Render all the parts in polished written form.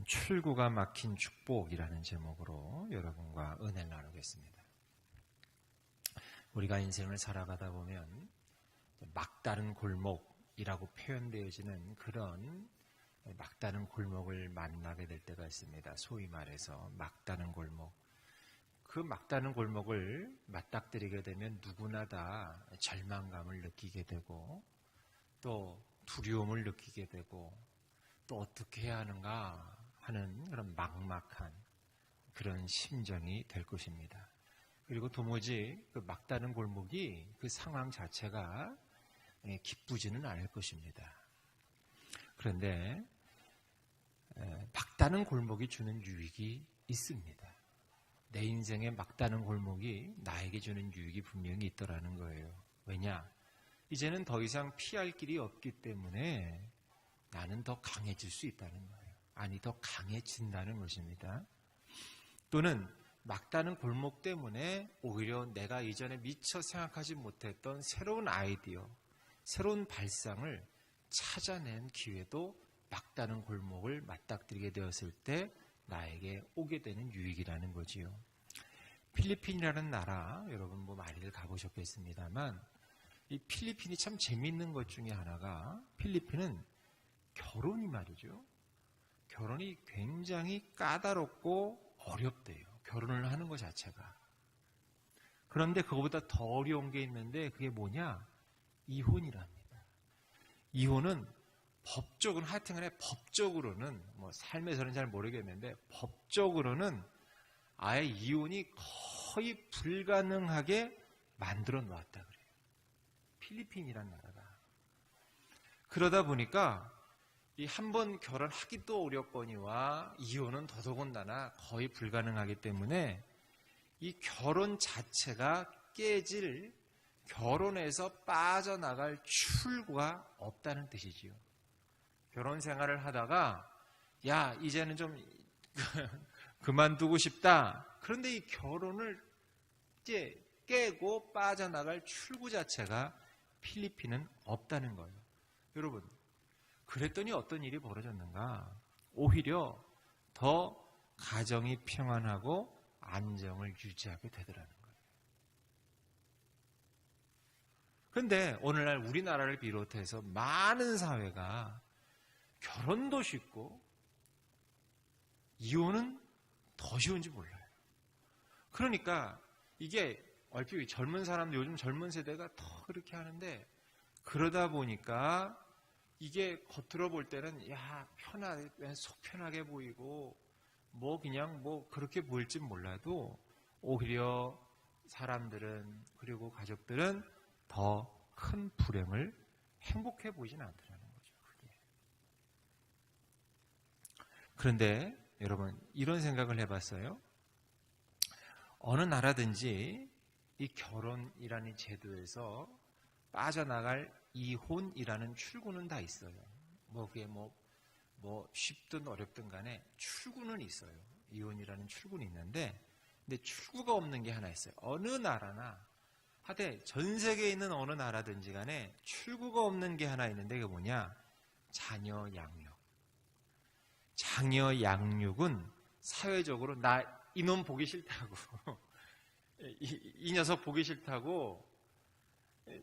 출구가 막힌 축복이라는 제목으로 여러분과 은혜를 나누겠습니다. 우리가 인생을 살아가다 보면 막다른 골목이라고 표현되어지는 그런 막다른 골목을 만나게 될 때가 있습니다. 소위 말해서 막다른 골목. 그 막다른 골목을 맞닥뜨리게 되면 누구나 다 절망감을 느끼게 되고 또 두려움을 느끼게 되고 또 어떻게 해야 하는가 하는 그런 막막한 그런 심정이 될 것입니다. 그리고 도무지 그 막다른 골목이 그 상황 자체가 기쁘지는 않을 것입니다. 그런데 막다른 골목이 주는 유익이 있습니다. 내 인생의 막다른 골목이 나에게 주는 유익이 분명히 있더라는 거예요. 왜냐? 이제는 더 이상 피할 길이 없기 때문에 나는 더 강해질 수 있다는 거예요. 아니, 더 강해진다는 것입니다. 또는 막다른 골목 때문에 오히려 내가 이전에 미처 생각하지 못했던 새로운 아이디어, 새로운 발상을 찾아낸 기회도 막다른 골목을 맞닥뜨리게 되었을 때 나에게 오게 되는 유익이라는 거지요. 필리핀이라는 나라, 여러분 뭐 많이들 가보셨겠습니다만 이 필리핀이 참 재미있는 것 중에 하나가 필리핀은 결혼이 말이죠. 결혼이 굉장히 까다롭고 어렵대요. 결혼을 하는 것 자체가. 그런데 그거보다 더 어려운 게 있는데 그게 뭐냐? 이혼이랍니다. 이혼은 법적으로는 하여튼간에 법적으로는 뭐 삶에서는 잘 모르겠는데 법적으로는 아예 이혼이 거의 불가능하게 만들어 놓았다 그래요. 필리핀이란 나라가. 그러다 보니까 이 한 번 결혼하기도 어렵거니와 이혼은 더더군다나 거의 불가능하기 때문에 이 결혼 자체가 깨질, 결혼에서 빠져나갈 출구가 없다는 뜻이지요. 결혼 생활을 하다가 야 이제는 좀 그만두고 싶다. 그런데 이 결혼을 이제 깨고 빠져나갈 출구 자체가 필리핀은 없다는 거예요. 여러분, 그랬더니 어떤 일이 벌어졌는가? 오히려 더 가정이 평안하고 안정을 유지하게 되더라는 거예요. 그런데 오늘날 우리나라를 비롯해서 많은 사회가 결혼도 쉽고 이혼은 더 쉬운지 몰라요. 그러니까 이게 얼핏 젊은 사람들, 요즘 젊은 세대가 더 그렇게 하는데 그러다 보니까 이게 겉으로 볼 때는 야 편하게 속 편하게 보이고 뭐 그냥 뭐 그렇게 보일지 몰라도 오히려 사람들은 그리고 가족들은 더 큰 불행을 행복해 보이진 않더라는 거죠. 그게. 그런데 여러분 이런 생각을 해봤어요. 어느 나라든지 이 결혼이라는 제도에서 빠져나갈 이혼이라는 출구는 다 있어요. 뭐 그게 뭐 쉽든 어렵든 간에 출구는 있어요. 이혼이라는 출구는 있는데 근데 출구가 없는 게 하나 있어요. 어느 나라나 하되 전 세계에 있는 어느 나라든지 간에 출구가 없는 게 하나 있는데 그게 뭐냐? 자녀 양육. 자녀 양육은 사회적으로 나 이놈 보기 싫다고 이 녀석 보기 싫다고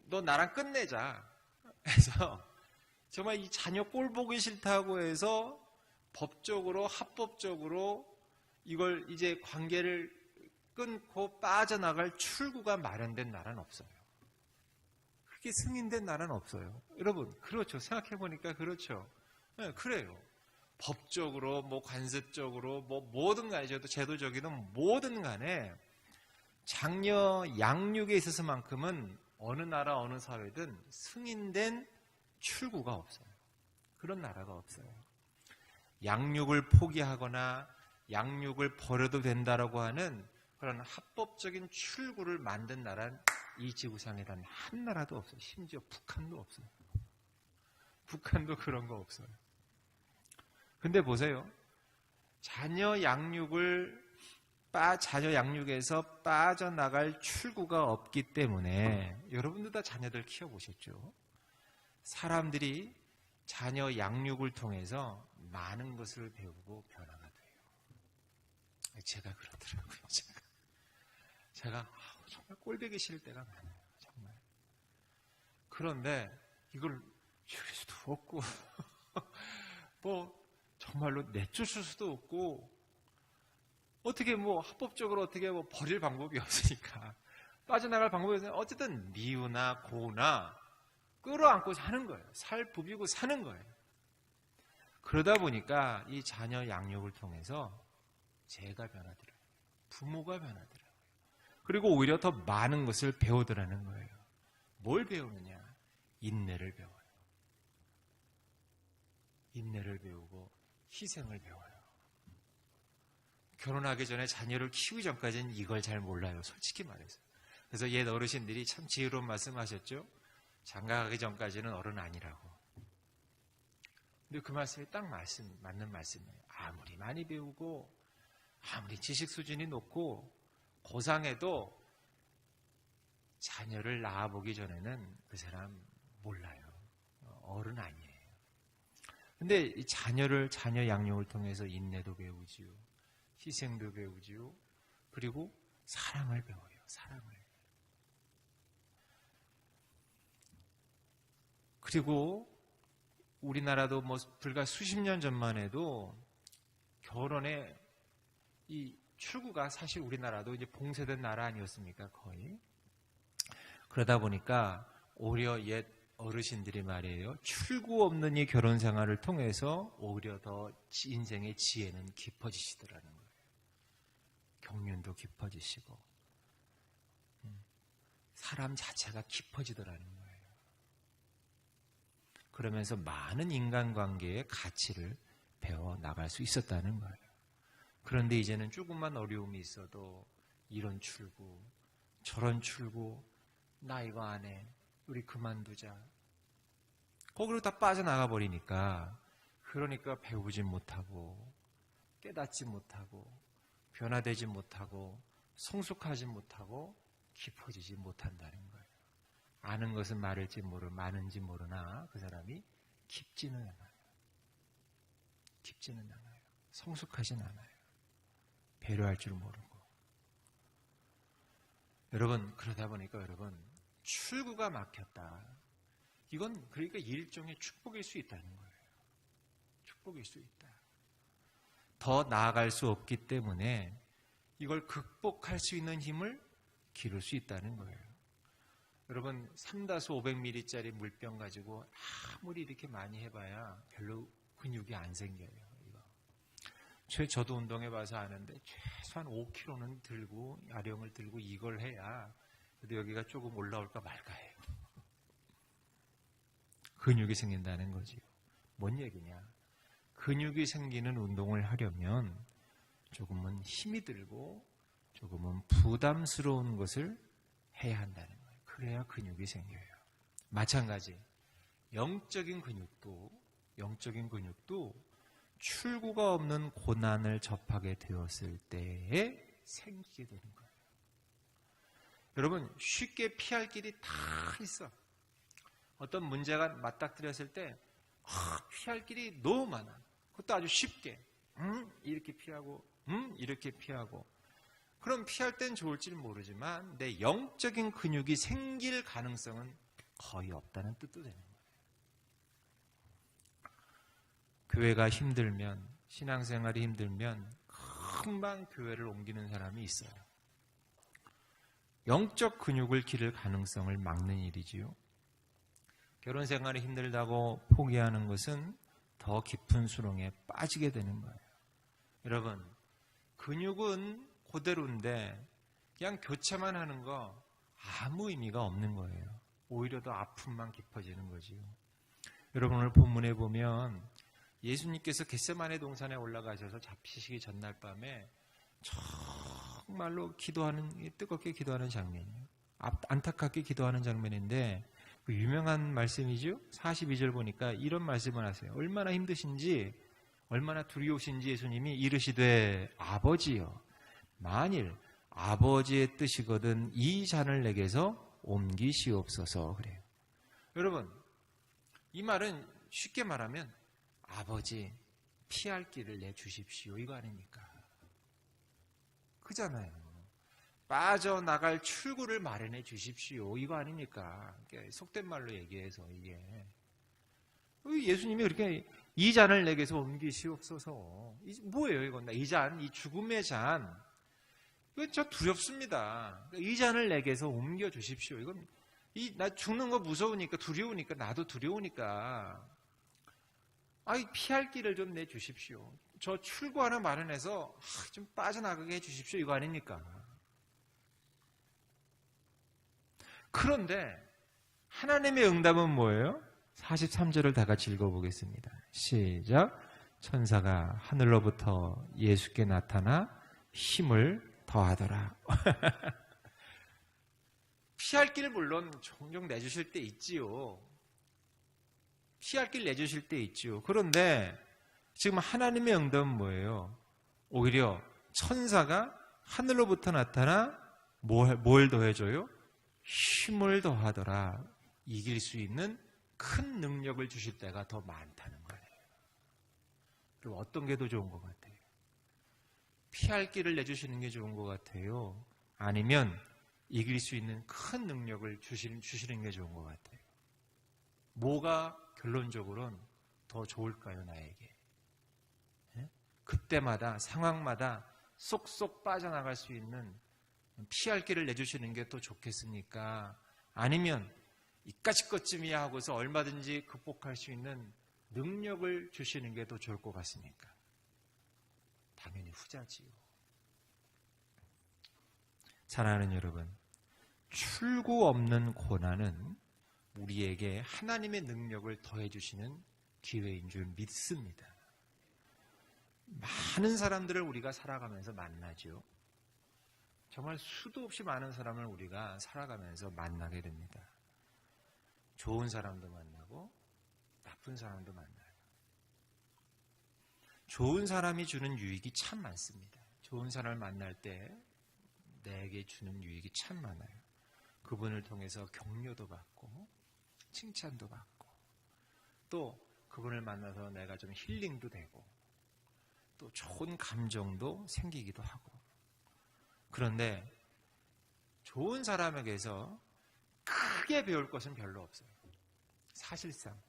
너 나랑 끝내자 해서 정말 이 자녀 꼴 보기 싫다고 해서 법적으로 합법적으로 이걸 이제 관계를 끊고 빠져나갈 출구가 마련된 나라는 없어요. 그렇게 승인된 나라는 없어요. 여러분 그렇죠. 생각해보니까 그렇죠. 네, 그래요. 법적으로 뭐 관습적으로 뭐 뭐든 간에 제도적이든 뭐든 간에 장녀 양육에 있어서만큼은 어느 나라 어느 사회든 승인된 출구가 없어요. 그런 나라가 없어요. 양육을 포기하거나 양육을 버려도 된다라고 하는 그런 합법적인 출구를 만든 나라는 이 지구상에는 한 나라도 없어요. 심지어 북한도 없어요. 북한도 그런 거 없어요. 근데 보세요. 자녀 양육에서 빠져나갈 출구가 없기 때문에 여러분들 다 자녀들 키워보셨죠? 사람들이 자녀 양육을 통해서 많은 것을 배우고 변화가 돼요. 제가 그러더라고요. 제가 정말 꼴보기 싫을 때가 많아요. 정말. 그런데 이걸 줄일 수도 없고 뭐 정말로 내쫓을 수도 없고 어떻게 뭐 합법적으로 어떻게 뭐 버릴 방법이 없으니까 빠져나갈 방법이 없으니까 어쨌든 미우나 고우나 끌어안고 사는 거예요. 살 부비고 사는 거예요. 그러다 보니까 이 자녀 양육을 통해서 제가 변하더라고요. 부모가 변하더라고요. 그리고 오히려 더 많은 것을 배우더라는 거예요. 뭘 배우느냐? 인내를 배워요. 인내를 배우고 희생을 배워요. 결혼하기 전에 자녀를 키우기 전까지는 이걸 잘 몰라요. 솔직히 말해서. 그래서 옛 어르신들이 참 지혜로운 말씀하셨죠. 장가가기 전까지는 어른 아니라고. 근데 그 말씀이 딱 맞는 말씀이에요. 아무리 많이 배우고 아무리 지식 수준이 높고 고상해도 자녀를 낳아보기 전에는 그 사람 몰라요. 어른 아니에요. 근데 이 자녀 양육을 통해서 인내도 배우지요. 희생도 배우지요. 그리고 사랑을 배워요. 사랑을. 그리고 우리나라도 뭐 불과 수십 년 전만 해도 결혼에 이 출구가 사실 우리나라도 이제 봉쇄된 나라 아니었습니까? 거의. 그러다 보니까 오히려 옛 어르신들이 말이에요. 출구 없는 이 결혼 생활을 통해서 오히려 더 인생의 지혜는 깊어지시더라는 거예요. 경륜도 깊어지시고 사람 자체가 깊어지더라는 거예요. 그러면서 많은 인간관계의 가치를 배워나갈 수 있었다는 거예요. 그런데 이제는 조금만 어려움이 있어도 이런 출구, 저런 출구, 나 이거 안 해, 우리 그만두자. 거기로 다 빠져나가 버리니까 그러니까 배우지 못하고 깨닫지 못하고 변화되지 못하고 성숙하지 못하고 깊어지지 못한다는 거예요. 아는 것은 많은지 모르나 그 사람이 깊지는 않아요. 깊지는 않아요. 성숙하진 않아요. 배려할 줄 모르고. 여러분, 그러다 보니까 여러분, 출구가 막혔다. 이건 그러니까 일종의 축복일 수 있다는 거예요. 축복일 수 있다. 더 나아갈 수 없기 때문에 이걸 극복할 수 있는 힘을 기를 수 있다는 거예요. 여러분 3-500ml짜리 물병 가지고 아무리 이렇게 많이 해봐야 별로 근육이 안 생겨요. 저도 운동해봐서 아는데 최소한 5kg는 들고 아령을 들고 이걸 해야 그래도 여기가 조금 올라올까 말까 해요. 근육이 생긴다는 거지요. 뭔 얘기냐? 근육이 생기는 운동을 하려면 조금은 힘이 들고 조금은 부담스러운 것을 해야 한다는 거예요. 그래야 근육이 생겨요. 마찬가지 영적인 근육도 출구가 없는 고난을 접하게 되었을 때에 생기게 되는 거예요. 여러분 쉽게 피할 길이 다 있어. 어떤 문제가 맞닥뜨렸을 때 피할 길이 너무 많아. 그것도 아주 쉽게 이렇게 피하고 이렇게 피하고. 그럼 피할 땐 좋을지는 모르지만 내 영적인 근육이 생길 가능성은 거의 없다는 뜻도 되는 거예요. 교회가 힘들면, 신앙생활이 힘들면 금방 교회를 옮기는 사람이 있어요. 영적 근육을 기를 가능성을 막는 일이지요. 결혼생활이 힘들다고 포기하는 것은 더 깊은 수렁에 빠지게 되는 거예요. 여러분, 근육은 그대로인데 그냥 교체만 하는 거 아무 의미가 없는 거예요. 오히려 더 아픔만 깊어지는 거지요. 여러분 오늘 본문에 보면 예수님께서 겟세마네 동산에 올라가셔서 잡히시기 전날 밤에 정말로 뜨겁게 기도하는 장면이에요. 안타깝게 기도하는 장면인데 그 유명한 말씀이죠. 42절 보니까 이런 말씀을 하세요. 얼마나 힘드신지 얼마나 두려우신지 예수님이 이르시되 아버지여 만일 아버지의 뜻이거든 이 잔을 내게서 옮기시옵소서 그래요. 여러분 이 말은 쉽게 말하면 아버지 피할 길을 내주십시오. 이거 아닙니까? 그잖아요. 빠져나갈 출구를 마련해 주십시오. 이거 아닙니까? 속된 말로 얘기해서 이게. 예수님이 그렇게 이 잔을 내게서 옮기시옵소서. 뭐예요, 이건? 이 잔, 이 죽음의 잔. 이건 저 두렵습니다. 이 잔을 내게서 옮겨 주십시오. 이건, 나 죽는 거 무서우니까, 두려우니까, 나도 두려우니까. 피할 길을 좀 내주십시오. 저 출구 하나 마련해서 좀 빠져나가게 해주십시오. 이거 아닙니까? 그런데 하나님의 응답은 뭐예요? 43절을 다 같이 읽어보겠습니다. 시작. 천사가 하늘로부터 예수께 나타나 힘을 더하더라. 피할 길을 물론 종종 내주실 때 있지요. 피할 길 내주실 때 있죠. 그런데 지금 하나님의 응답은 뭐예요? 오히려 천사가 하늘로부터 나타나 뭘 더해줘요? 힘을 더하더라. 이길 수 있는 큰 능력을 주실 때가 더 많다는 거예요. 그럼 어떤 게 더 좋은 것 같아요? 피할 길을 내주시는 게 좋은 것 같아요? 아니면 이길 수 있는 큰 능력을 주시는 게 좋은 것 같아요? 뭐가 결론적으로는 더 좋을까요, 나에게? 그때마다, 상황마다 쏙쏙 빠져나갈 수 있는 피할 길을 내주시는 게 더 좋겠습니까? 아니면 이까짓 것쯤이야 하고서 얼마든지 극복할 수 있는 능력을 주시는 게 더 좋을 것 같습니까? 당연히 후자지요. 사랑하는 여러분, 출구 없는 고난은 우리에게 하나님의 능력을 더해주시는 기회인 줄 믿습니다. 많은 사람들을 우리가 살아가면서 만나죠. 정말 수도 없이 많은 사람을 우리가 살아가면서 만나게 됩니다. 좋은 사람도 만나고 나쁜 사람도 만나요. 좋은 사람이 주는 유익이 참 많습니다. 좋은 사람을 만날 때 내게 주는 유익이 참 많아요. 그분을 통해서 격려도 받고 칭찬도 받고 또 그분을 만나서 내가 좀 힐링도 되고 또 좋은 감정도 생기기도 하고. 그런데 좋은 사람에게서 크게 배울 것은 별로 없어요. 사실상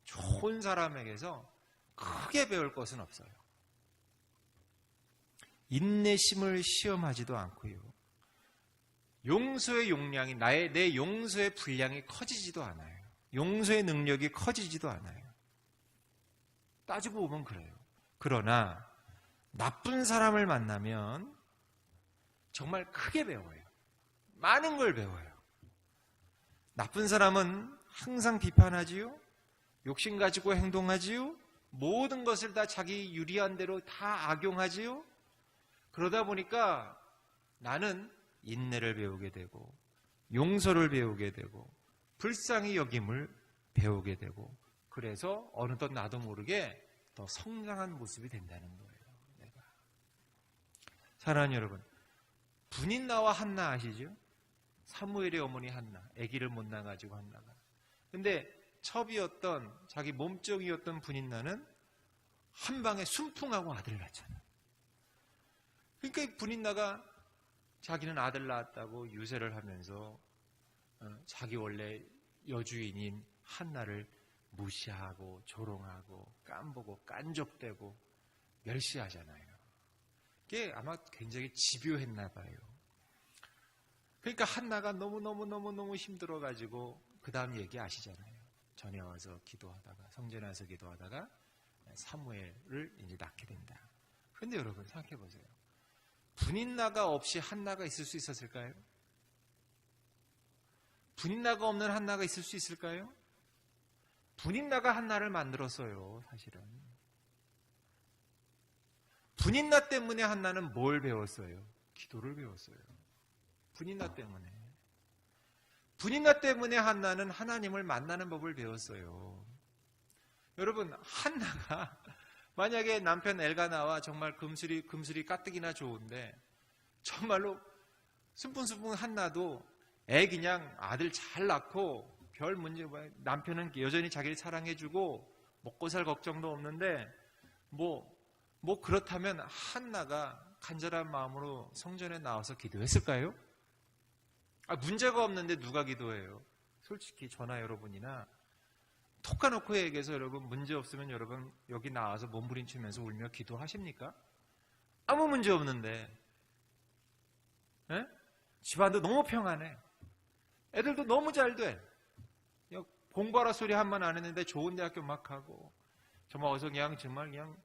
좋은 사람에게서 크게 배울 것은 없어요. 인내심을 시험하지도 않고요. 용서의 용량이 내 용서의 분량이 커지지도 않아요. 용서의 능력이 커지지도 않아요. 따지고 보면 그래요. 그러나 나쁜 사람을 만나면 정말 크게 배워요. 많은 걸 배워요. 나쁜 사람은 항상 비판하지요. 욕심 가지고 행동하지요. 모든 것을 다 자기 유리한 대로 다 악용하지요. 그러다 보니까 나는 인내를 배우게 되고 용서를 배우게 되고 불쌍히 여김을 배우게 되고 그래서 어느덧 나도 모르게 더 성장한 모습이 된다는 거예요. 내가. 사랑하는 여러분, 분인나와 한나 아시죠? 사무엘의 어머니 한나, 아기를 못 낳아가지고 한나가. 근데 첩이었던 자기 몸종이었던 분인나는 한 방에 순풍하고 아들 낳잖아. 그러니까 분인나가 자기는 아들 낳았다고 유세를 하면서 자기 원래 여주인인 한나를 무시하고 조롱하고 깐보고 깐족대고 멸시하잖아요. 그게 아마 굉장히 집요했나 봐요. 그러니까 한나가 너무 힘들어가지고 그 다음 얘기 아시잖아요. 전에 와서 기도하다가 성전에 와서 기도하다가 사무엘을 이제 낳게 된다. 그런데 여러분 생각해 보세요. 분인나가 없이 한나가 있을 수 있었을까요? 분인나가 없는 한나가 있을 수 있을까요? 분인나가 한나를 만들었어요, 사실은. 분인나 때문에 한나는 뭘 배웠어요? 기도를 배웠어요. 분인나 때문에. 분인나 때문에 한나는 하나님을 만나는 법을 배웠어요. 여러분, 한나가 만약에 남편 엘가나와 정말 금슬이 가뜩이나 좋은데 정말로 순푼순푼 한나도 애 그냥 아들 잘 낳고 별 문제, 남편은 여전히 자기를 사랑해주고 먹고 살 걱정도 없는데 그렇다면 한나가 간절한 마음으로 성전에 나와서 기도했을까요? 문제가 없는데 누가 기도해요? 솔직히 저나 여러분이나 톡 까놓고 얘기해서 여러분 문제 없으면 여러분 여기 나와서 몸부림치면서 울며 기도하십니까? 아무 문제 없는데. 에? 집안도 너무 평안해. 애들도 너무 잘 돼. 공부하라 소리 한 번 안 했는데 좋은 대학교 막 가고 정말 어서 정말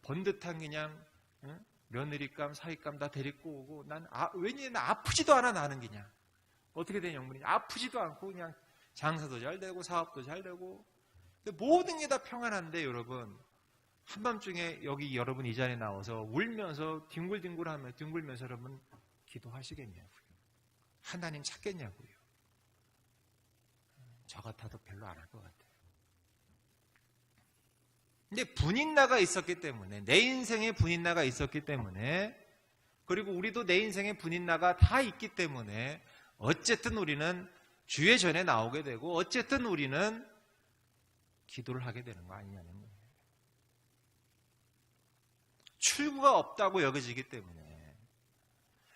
번듯한 며느리감 사위감 다 데리고 오고 왠지 아프지도 않아 나는 그냥 어떻게 된 영문이냐 아프지도 않고 그냥 장사도 잘 되고 사업도 잘 되고 모든 게 다 평안한데 여러분 한밤중에 여기 여러분 이 자리에 나와서 울면서 뒹굴면서 여러분 기도하시겠냐고요. 하나님 찾겠냐고요. 저 같아도 별로 안 할 것 같아요. 근데 분인나가 있었기 때문에 내 인생에 분인나가 있었기 때문에 그리고 우리도 내 인생에 분인나가 다 있기 때문에 어쨌든 우리는 주의 전에 나오게 되고 어쨌든 우리는 기도를 하게 되는 거 아니냐는 거예요. 출구가 없다고 여겨지기 때문에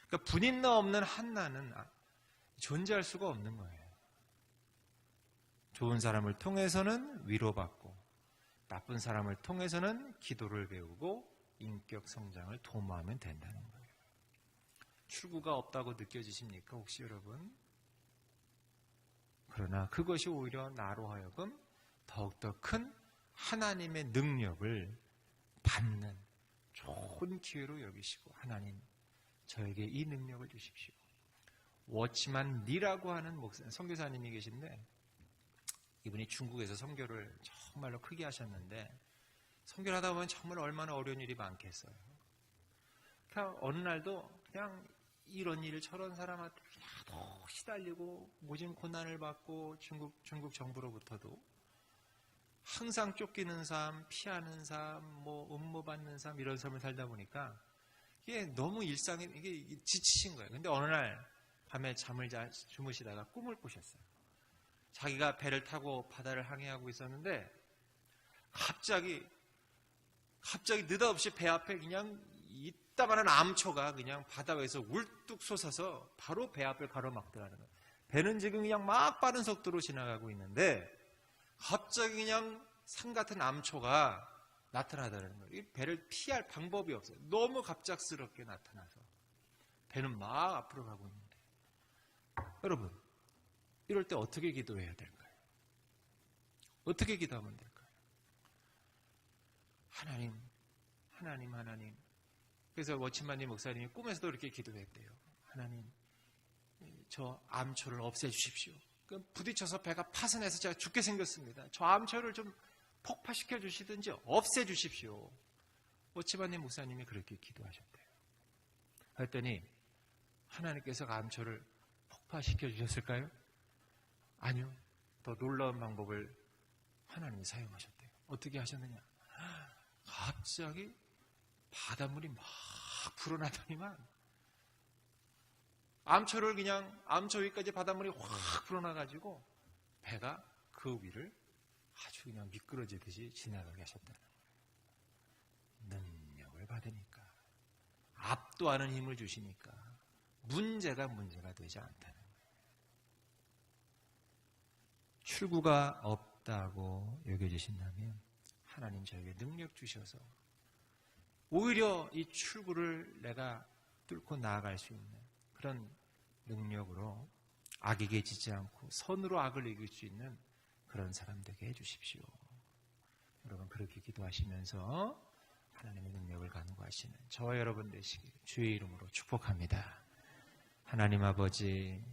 그러니까 분인나 없는 한나는 존재할 수가 없는 거예요. 좋은 사람을 통해서는 위로받고 나쁜 사람을 통해서는 기도를 배우고 인격 성장을 도모하면 된다는 거예요. 출구가 없다고 느껴지십니까? 혹시 여러분? 그러나 그것이 오히려 나로 하여금 더욱더 큰 하나님의 능력을 받는 좋은 기회로 여기시고 하나님 저에게 이 능력을 주십시오. 워치만 리라고 하는 선교사님이 계신데 이분이 중국에서 선교를 정말로 크게 하셨는데 선교를 하다 보면 정말 얼마나 어려운 일이 많겠어요. 그냥 어느 날도 그냥 이런 일 저런 사람한테 그냥 더 시달리고 모진 고난을 받고 중국 정부로부터도 항상 쫓기는 삶, 피하는 삶, 음모 받는 삶 이런 삶을 살다 보니까 이게 너무 일상이 이게 지치신 거예요. 근데 어느 날 밤에 잠을 주무시다가 꿈을 꾸셨어요. 자기가 배를 타고 바다를 항해하고 있었는데 갑자기 느닷없이 배 앞에 그냥 이따만한 암초가 그냥 바다 위에서 울뚝 솟아서 바로 배 앞을 가로막더라는 거예요. 배는 지금 그냥 막 빠른 속도로 지나가고 있는데 갑자기 그냥 산 같은 암초가 나타나더라는 거예요. 이 배를 피할 방법이 없어요. 너무 갑작스럽게 나타나서 배는 막 앞으로 가고 있는데 여러분 이럴 때 어떻게 기도해야 될까요? 어떻게 기도하면 될까요? 하나님. 그래서 워치만님 목사님이 꿈에서도 이렇게 기도했대요. 하나님, 저 암초를 없애주십시오. 부딪혀서 배가 파손해서 제가 죽게 생겼습니다. 저 암초를 좀 폭파시켜 주시든지 없애주십시오. 워치만님 목사님이 그렇게 기도하셨대요. 그랬더니 하나님께서 암초를 폭파시켜 주셨을까요? 아니요. 더 놀라운 방법을 하나님이 사용하셨대요. 어떻게 하셨느냐? 갑자기 바닷물이 막 불어나더니만 암초를 그냥 암초 위까지 바닷물이 확 불어나가지고 배가 그 위를 아주 그냥 미끄러지듯이 지나가게 하셨다는 거예요. 능력을 받으니까 압도하는 힘을 주시니까 문제가 되지 않다는 거예요. 출구가 없다고 여겨지신다면 하나님 저에게 능력 주셔서 오히려 이 출구를 내가 뚫고 나아갈 수 있는 그런 능력으로 악에게 지지 않고 선으로 악을 이길 수 있는 그런 사람 되게 해주십시오. 여러분 그렇게 기도하시면서 하나님의 능력을 간구하시는 저와 여러분 되시기를 주의 이름으로 축복합니다. 하나님 아버지